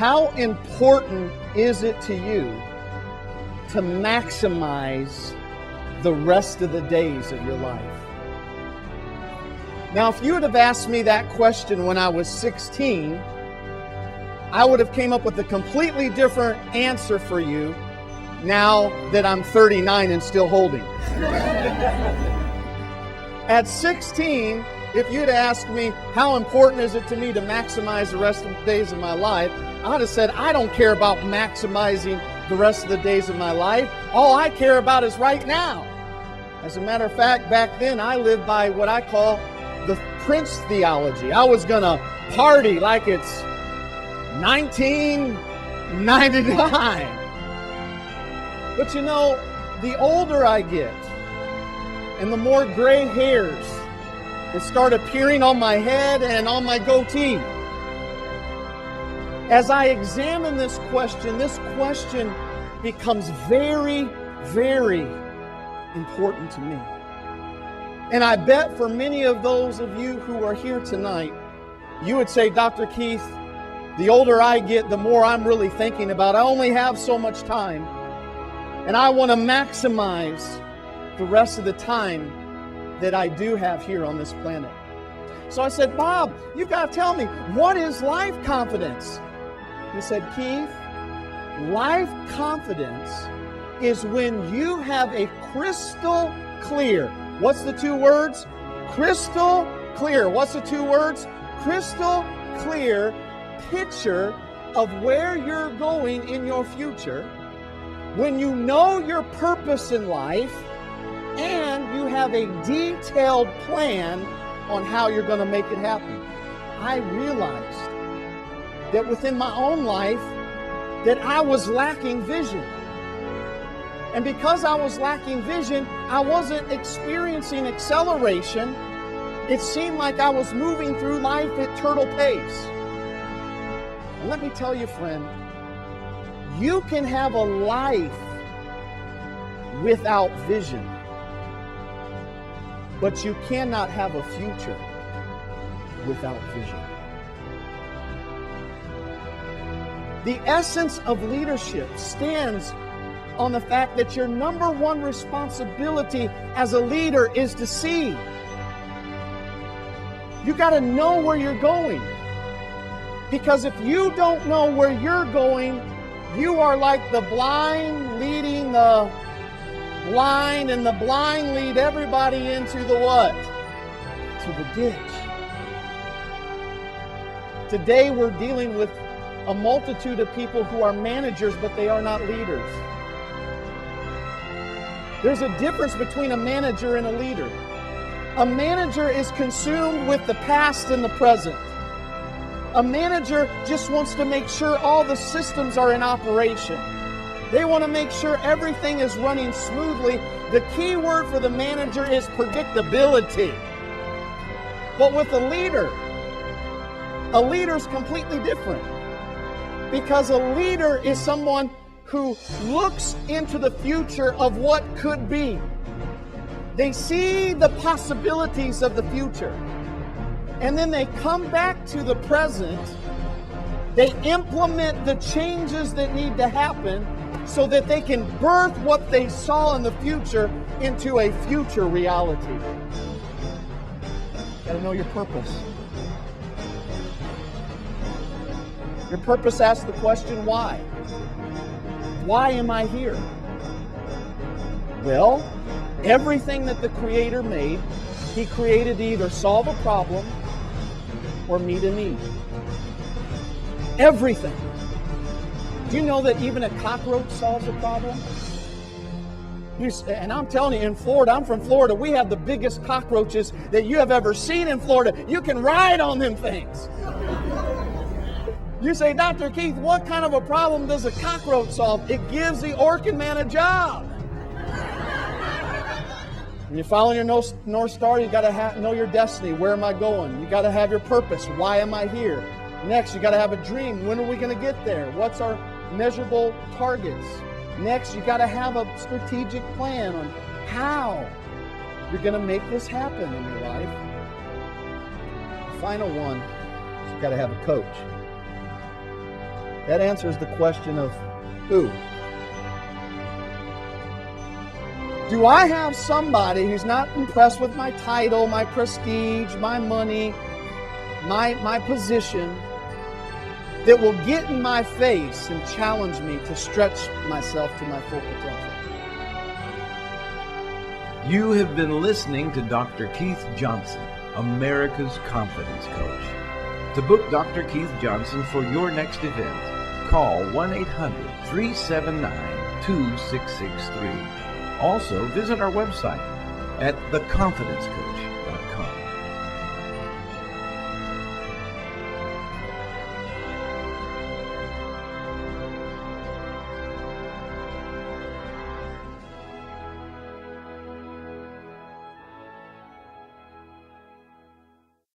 How important is it to you to maximize the rest of the days of your life? Now, if you would have asked me that question when I was 16, I would have came up with a completely different answer for you now that I'm 39 and still holding. At 16, if you'd asked me, how important is it to me to maximize the rest of the days of my life, I would have said, I don't care about maximizing the rest of the days of my life. All I care about is right now. As a matter of fact, back then, I lived by what I call the Prince theology. I was going to party like it's 1999. But you know, the older I get and the more gray hairs that start appearing on my head and on my goatee, as I examine this question becomes very, very important to me. And I bet for many of those of you who are here tonight, you would say, Dr. Keith, the older I get, the more I'm really thinking about. I only have so much time, and I want to maximize the rest of the time that I do have here on this planet. So I said, Bob, you've got to tell me, what is life confidence? He said, Keith, life confidence is when you have a crystal clear. What's the two words? Crystal clear. What's the two words? Crystal clear picture of where you're going in your future, when you know your purpose in life and you have a detailed plan on how you're going to make it happen. I realized that within my own life that I was lacking vision. And because I was lacking vision, I wasn't experiencing acceleration. It seemed like I was moving through life at turtle pace. And let me tell you, friend, you can have a life without vision, but you cannot have a future without vision. The essence of leadership stands on the fact that your number one responsibility as a leader is to see. You got to know where you're going. Because if you don't know where you're going, you are like the blind leading the blind, and the blind lead everybody into the what? To the ditch. Today we're dealing with a multitude of people who are managers, but they are not leaders. There's a difference between a manager and a leader. A manager is consumed with the past and the present. A manager just wants to make sure all the systems are in operation. They want to make sure everything is running smoothly. The key word for the manager is predictability. But with a leader is completely different. Because a leader is someone who looks into the future of what could be. They see the possibilities of the future. And then they come back to the present. They implement the changes that need to happen so that they can birth what they saw in the future into a future reality. You got to know your purpose. Your purpose asks the question, why? Why am I here? Well, everything that the Creator made, He created to either solve a problem or meet a need. Everything. Do you know that even a cockroach solves a problem? And I'm telling you, in Florida, I'm from Florida, we have the biggest cockroaches that you have ever seen in Florida. You can ride on them things. You say, Dr. Keith, what kind of a problem does a cockroach solve? It gives the Orkin man a job. When you're following your North Star, you got to know your destiny. Where am I going? You got to have your purpose. Why am I here? Next, you got to have a dream. When are we going to get there? What's our measurable targets? Next, you got to have a strategic plan on how you're going to make this happen in your life. The final one is you got to have a coach. That answers the question of who. Do I have somebody who's not impressed with my title, my prestige, my money, my position, that will get in my face and challenge me to stretch myself to my full potential? You have been listening to Dr. Keith Johnson, America's Confidence Coach. To book Dr. Keith Johnson for your next event, call 1-800-379-2663. Also, visit our website at theconfidencecoach.com.